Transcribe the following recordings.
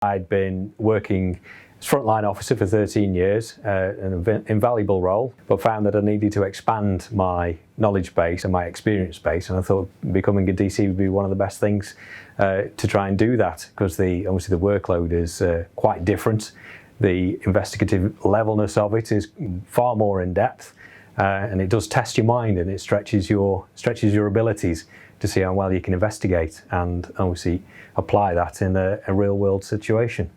I'd been working as frontline officer for 13 years, an invaluable role, but found that I needed to expand my knowledge base and my experience base, and I thought becoming a DC would be one of the best things to try and do that, because obviously the workload is quite different. The investigative levelness of it is far more in depth, and it does test your mind, and it stretches your abilities to see how well you can investigate and obviously apply that in a real world situation.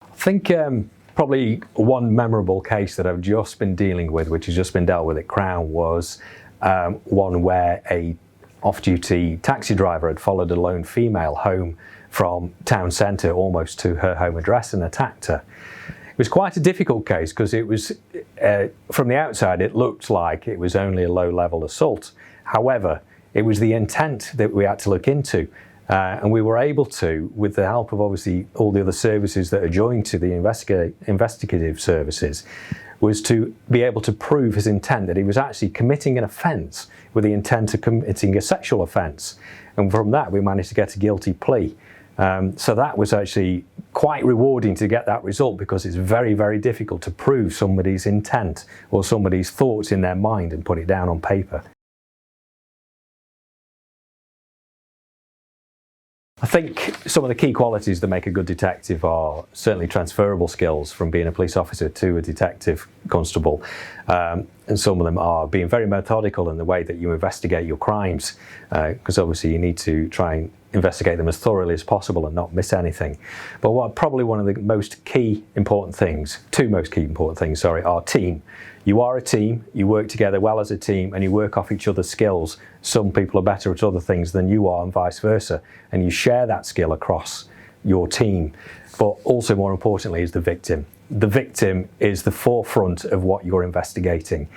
I think probably one memorable case that I've just been dealing with, which has just been dealt with at Crown, was one where a off-duty taxi driver had followed a lone female home from town centre almost to her home address and attacked her. It was quite a difficult case because it was, from the outside, it looked like it was only a low-level assault. However, it was the intent that we had to look into. And we were able to, with the help of obviously all the other services that are joined to the investigative services, was to be able to prove his intent, that he was actually committing an offence with the intent of committing a sexual offence. And from that we managed to get a guilty plea. So that was actually quite rewarding to get that result, because it's very, very difficult to prove somebody's intent or somebody's thoughts in their mind and put it down on paper. I think some of the key qualities that make a good detective are certainly transferable skills from being a police officer to a detective constable, and some of them are being very methodical in the way that you investigate your crimes, because obviously you need to try and investigate them as thoroughly as possible and not miss anything. But probably one of the two most key important things, are team. You are a team, you work together well as a team, and you work off each other's skills. Some people are better at other things than you are and vice versa, and you share that skill across your team. But also, more importantly, is the victim. The victim is the forefront of what you're investigating.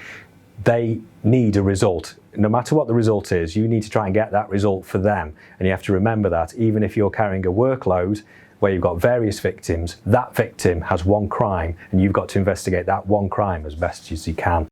They need a result. No matter what the result is, you need to try and get that result for them. And you have to remember that even if you're carrying a workload where you've got various victims, that victim has one crime, and you've got to investigate that one crime as best as you can.